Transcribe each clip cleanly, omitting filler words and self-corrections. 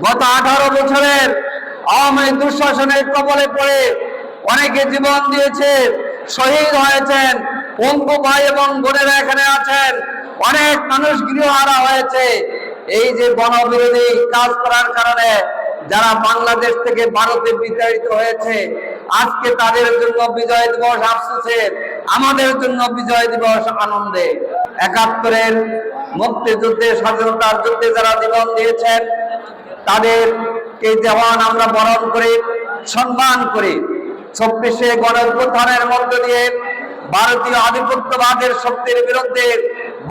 গত 18 বছরের আওয়ামী দুঃশাসনের কবলে পড়ে অনেকে জীবন দিয়েছে, শহীদ হয়েছেন, পঙ্গু ভাই এবং বোনেরা এখানে আছেন, অনেক মানুষ গৃহহারা হয়েছে। এই যে গণবিরোধী কাজ করার কারণে যারা বাংলাদেশ থেকে ভারতে বিতাড়িত হয়েছে, আজকে তাদের জন্য বিজয় দিবস আফসোসের, আমাদের জন্য বিজয় দিবস আনন্দে। 71-এর মুক্তিযুদ্ধে, স্বাধীনতার যুদ্ধে যারা জীবন দিয়েছেন তাদেরকে যেমন আমরা বরণ করি, সম্মান করি, 26-এ গণঅভ্যুত্থানের মধ্য দিয়ে ভারতীয় আধিপত্যবাদের শক্তির বিরুদ্ধে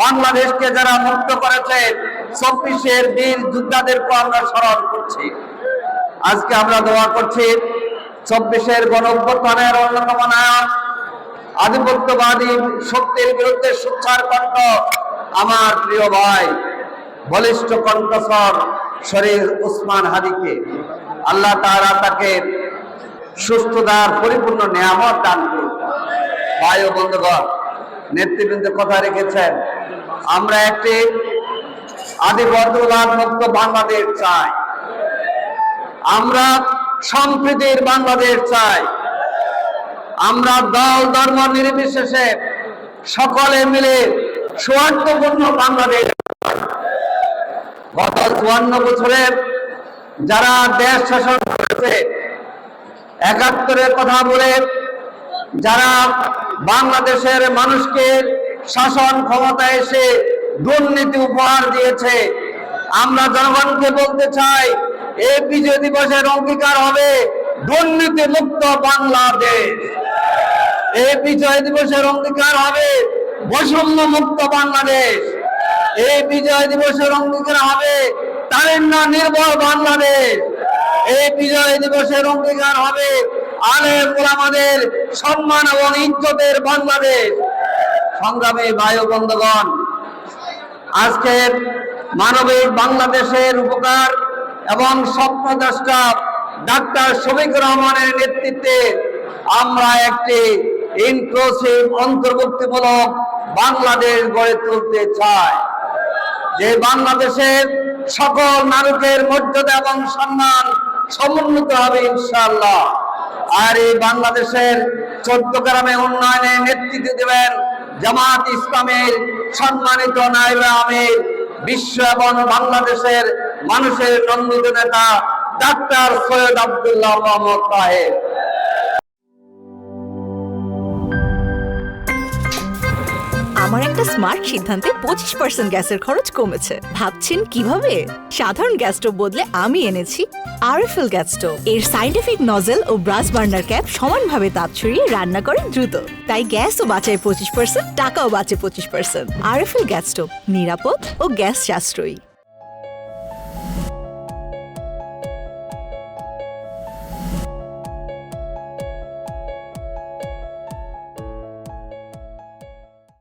বাংলাদেশকে যারা মুক্ত করেছে, 26-এর বীর যোদ্ধাদেরকে আমরা স্মরণ করছি। আজকে আমরা দোয়া করছি 26-এর গণঅভ্যুত্থানের অন্যতম নায়ক, আধিপত্যবাদী শক্তির বিরুদ্ধে সোচ্চার কণ্ঠ আমার প্রিয় ভাই, বলিষ্ঠ কণ্ঠস্বর শরীর ওসমান হাদিকে আল্লাহ তাআলা তাকে সুস্থতার পরিপূর্ণ নিয়ামত দান করুন। ভাই ও বন্ধুগণ, নেতৃবৃন্দ কথা রেখেছেন, আমরা একটি আধিপত্যবাদ মুক্ত বাংলাদেশ চাই, আমরা সম্প্রীতির বাংলাদেশ চাই, আমরা দল ধর্ম নির্বিশেষে সকলে মিলে সৌহার্দ্যপূর্ণ বাংলাদেশ। গত 54 বছরে যারা দেশ শাসন করেছে, 71-এর কথা বলে যারা বাংলাদেশের মানুষকে শাসন ক্ষমতায় এসে দুর্নীতি উপহার দিয়েছে, আমরা জনগণকে বলতে চাই, এই বিজয় দিবসের অঙ্গীকার হবে দুর্নীতি মুক্ত বাংলাদেশ। এই বিজয় দিবসের অঙ্গীকার হবে বৈষম্য মুক্ত বাংলাদেশ। এই বিজয় দিবসের অঙ্গীকার হবে তারেন্না নির্ভর বাংলাদেশ। এই বিজয় দিবসের অঙ্গীকার হবে আলেম ওলামাদের সম্মান এবং ইজ্জতের বাংলাদেশ। সংগ্রামী ভাই ও বন্ধুগণ, আজকের মানবিক বাংলাদেশের উপকার এবং স্বপ্নদ্রষ্টা ডাক্তার শফিকুর রহমানের নেতৃত্বে আমরা একটি ইনক্লুসিভ অন্তর্ভুক্তিমূলক বাংলাদেশ গড়ে তুলতে চাই, যে বাংলাদেশের সকল নাগরিকের মর্যাদা এবং সম্মান সমুন্নত হবে ইনশাআল্লাহ। আর এই বাংলাদেশের 14 গ্রামে উন্নয়নে নেতৃত্ব দেবেন জামাত ইসলামের সম্মানিত নায়েবে আমির, বিশ্ব এবং বাংলাদেশের মানুষের নন্দিত নেতা ডাক্তার সৈয়দ আব্দুল্লাহ মোহাম্মদ তাহের। আমার একটা স্মার্ট সিদ্ধান্তে 25% গ্যাসের খরচ কমেছে। ভাবছেন কিভাবে? সাধারণ গ্যাস স্টোভ বদলে আমি এনেছি আরএফএল গ্যাস স্টোভ। এর সাইন্টিফিক নজল ও ব্রাস বার্নার ক্যাপ সমানভাবে তাপ ছড়িয়ে রান্না করে দ্রুত, তাই গ্যাসও বাঁচায় 25%, টাকাও বাঁচে 25%। আরএফএল গ্যাস স্টোভ, নিরাপদ ও গ্যাস সাশ্রয়ী।